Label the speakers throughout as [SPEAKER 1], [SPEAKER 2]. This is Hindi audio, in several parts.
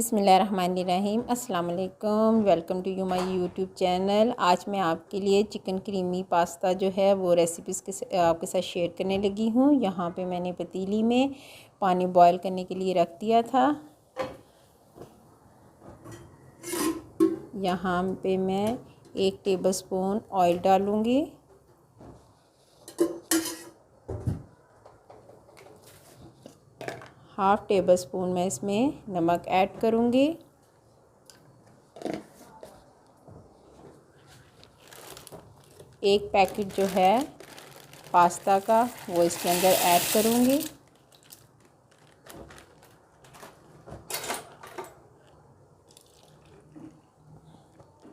[SPEAKER 1] बिस्मिल्लाहिर्रहमानिर्रहीम। अस्सलाम वालेकुम। Welcome to you my YouTube channel. आज मैं आपके लिए चिकन क्रीमी पास्ता जो है वो रेसिपीज़ आपके साथ शेयर करने लगी हूँ। यहाँ पे मैंने पतीली में पानी बॉयल करने के लिए रख दिया था। यहाँ पे मैं 1 टेबलस्पून ऑयल डालूँगी। हाफ़ टेबल स्पून मैं इसमें नमक ऐड करूँगी। एक पैकेट जो है पास्ता का वो इसके अंदर ऐड करूँगी।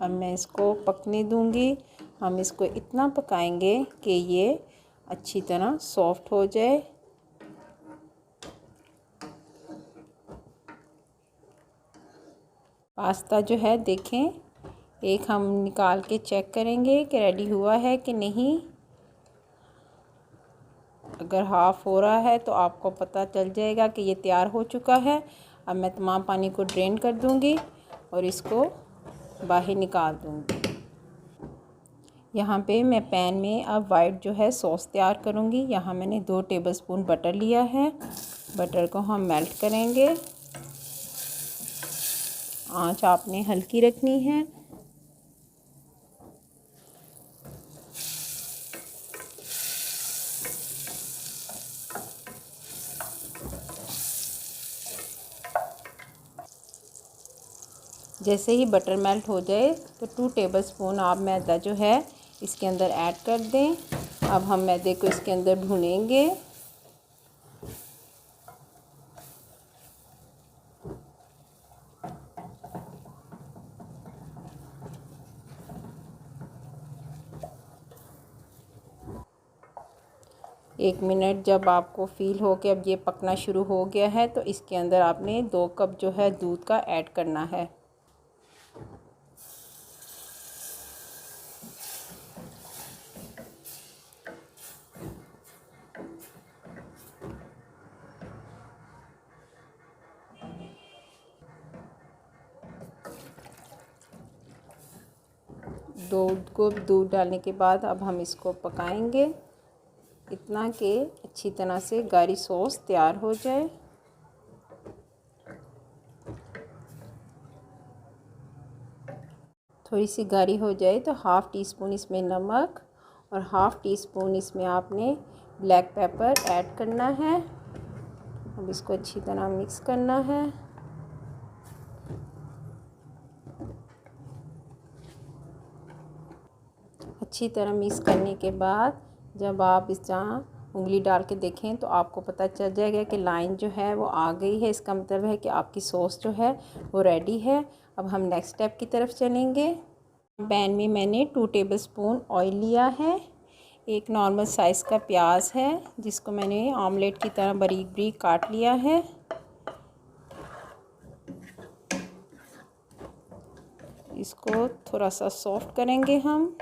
[SPEAKER 1] अब मैं इसको पकने दूँगी। हम इसको इतना पकाएंगे कि ये अच्छी तरह सॉफ्ट हो जाए। पास्ता जो है देखें, एक हम निकाल के चेक करेंगे कि रेडी हुआ है कि नहीं। अगर हाफ़ हो रहा है तो आपको पता चल जाएगा कि ये तैयार हो चुका है। अब मैं तमाम पानी को ड्रेन कर दूंगी और इसको बाहर निकाल दूंगी। यहाँ पे मैं पैन में अब वाइट जो है सॉस तैयार करूँगी। यहाँ मैंने 2 टेबलस्पून बटर लिया है। बटर को हम मेल्ट करेंगे। आंच आपने हल्की रखनी है। जैसे ही बटर मेल्ट हो जाए तो 2 टेबलस्पून आप मैदा जो है इसके अंदर ऐड कर दें। अब हम मैदे को इसके अंदर भूनेंगे। एक मिनट जब आपको फ़ील हो कि अब ये पकना शुरू हो गया है तो इसके अंदर आपने 2 कप जो है दूध का ऐड करना है। दूध डालने के बाद अब हम इसको पकाएंगे इतना कि अच्छी तरह से गाढ़ी सॉस तैयार हो जाए। थोड़ी सी गाढ़ी हो जाए तो हाफ़ टी स्पून इसमें नमक और हाफ़ टी स्पून इसमें आपने ब्लैक पेपर ऐड करना है। अब इसको अच्छी तरह मिक्स करना है। अच्छी तरह मिक्स करने के बाद जब आप इस जहाँ उंगली डाल के देखें तो आपको पता चल जाएगा कि लाइन जो है वो आ गई है। इसका मतलब है कि आपकी सॉस जो है वो रेडी है। अब हम नेक्स्ट स्टेप की तरफ चलेंगे। पैन में मैंने 2 टेबलस्पून ऑयल लिया है। एक नॉर्मल साइज़ का प्याज है जिसको मैंने ऑमलेट की तरह बारीक बारीक काट लिया है। इसको थोड़ा सा सॉफ्ट करेंगे हम।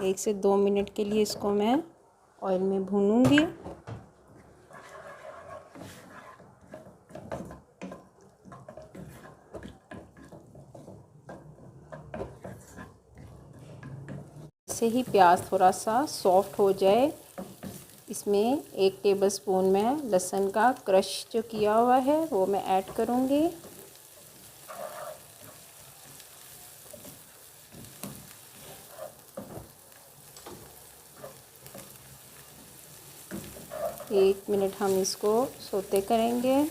[SPEAKER 1] 1 से 2 मिनट के लिए इसको मैं ऑयल में भूनूंगी। इससे ही प्याज थोड़ा सा सॉफ्ट हो जाए इसमें 1 टेबलस्पून में लहसुन का क्रश जो किया हुआ है वो मैं ऐड करूंगी। एक मिनट हम इसको सौते करेंगे।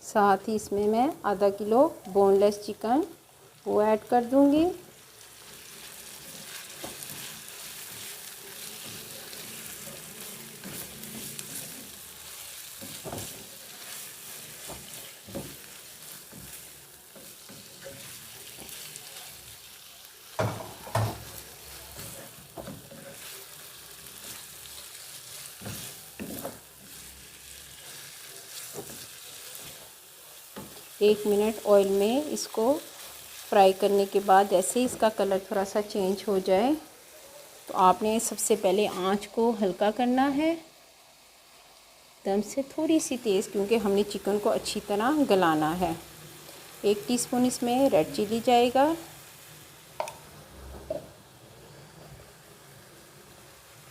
[SPEAKER 1] साथ ही इसमें मैं आधा किलो बोनलेस चिकन वो ऐड कर दूंगी। 1 मिनट ऑयल में इसको फ्राई करने के बाद जैसे ही इसका कलर थोड़ा सा चेंज हो जाए तो आपने सबसे पहले आंच को हल्का करना है, एकदम से थोड़ी सी तेज़, क्योंकि हमने चिकन को अच्छी तरह गलाना है। 1 टीस्पून इसमें रेड चिली जाएगा,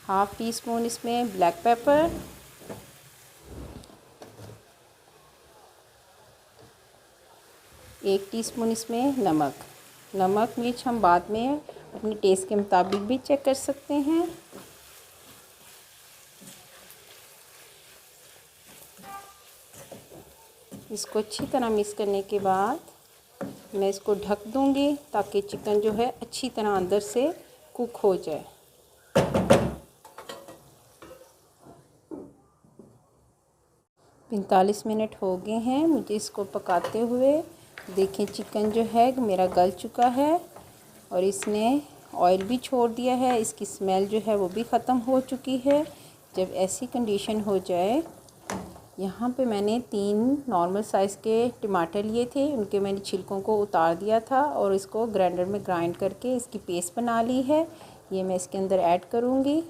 [SPEAKER 1] हाफ़ टी स्पून इसमें ब्लैक पेपर, एक टीस्पून इसमें नमक मिर्च हम बाद में अपने टेस्ट के मुताबिक भी चेक कर सकते हैं। इसको अच्छी तरह मिक्स करने के बाद मैं इसको ढक दूंगी ताकि चिकन जो है अच्छी तरह अंदर से कुक हो जाए। पैंतालीस मिनट हो गए हैं मुझे इसको पकाते हुए। देखें चिकन जो है मेरा गल चुका है और इसने ऑयल भी छोड़ दिया है, इसकी स्मेल जो है वो भी ख़त्म हो चुकी है। जब ऐसी कंडीशन हो जाए, यहाँ पे मैंने 3 नॉर्मल साइज़ के टमाटर लिए थे, उनके मैंने छिलकों को उतार दिया था और इसको ग्राइंडर में ग्राइंड करके इसकी पेस्ट बना ली है। ये मैं इसके अंदर ऐड करूँगी।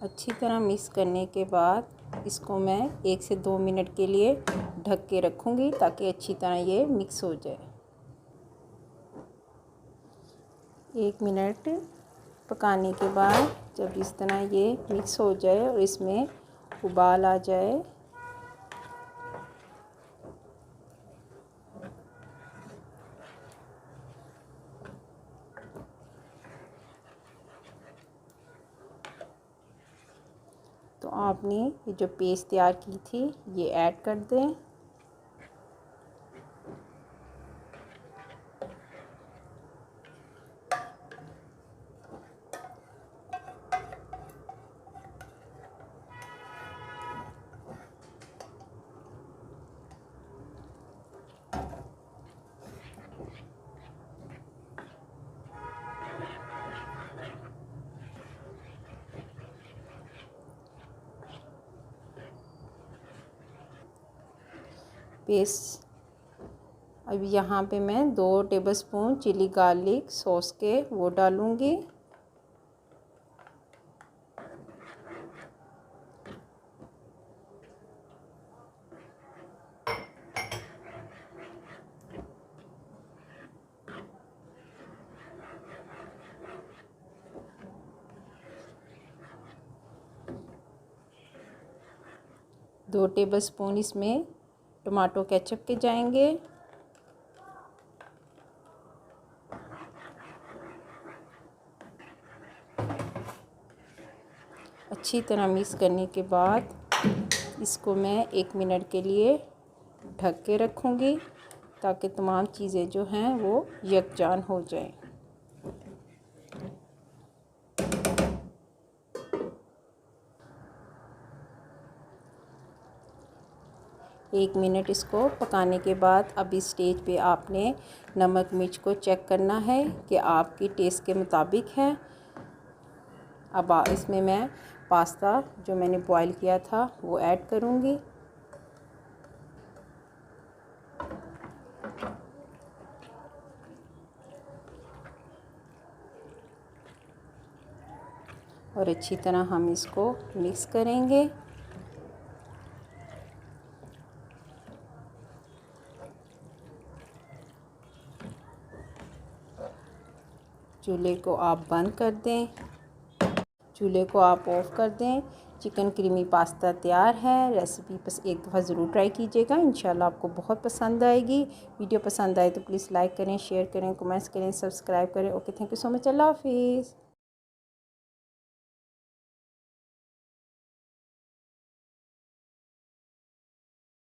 [SPEAKER 1] अच्छी तरह मिक्स करने के बाद इसको मैं 1 से 2 मिनट के लिए ढक के रखूँगी ताकि अच्छी तरह ये मिक्स हो जाए। 1 मिनट पकाने के बाद जब इस तरह ये मिक्स हो जाए और इसमें उबाल आ जाए तो आपने ये जो पेस्ट तैयार की थी ये ऐड कर दें। पेस्ट अब यहाँ पे मैं 2 टेबलस्पून चिली गार्लिक सॉस के वो डालूँगी। दो टेबलस्पून इसमें टमाटो केचप के जाएंगे। अच्छी तरह मिक्स करने के बाद इसको मैं 1 मिनट के लिए ढक के रखूँगी ताकि तमाम चीज़ें जो हैं वो यकजान हो जाएं। 1 मिनट इसको पकाने के बाद अब इस स्टेज पे आपने नमक मिर्च को चेक करना है कि आपकी टेस्ट के मुताबिक है। अब इसमें मैं पास्ता जो मैंने बॉईल किया था वो ऐड करूँगी। और अच्छी तरह हम इसको मिक्स करेंगे। चूल्हे को आप बंद कर दें, चूल्हे को आप ऑफ़ कर दें। चिकन क्रीमी पास्ता तैयार है। रेसिपी बस एक दफ़ा ज़रूर ट्राई कीजिएगा, इंशाल्लाह आपको बहुत पसंद आएगी। वीडियो पसंद आए तो प्लीज़ लाइक करें, शेयर करें, कमेंट्स करें, सब्सक्राइब करें। Okay, thank you so much. अल्लाह हाफिज़।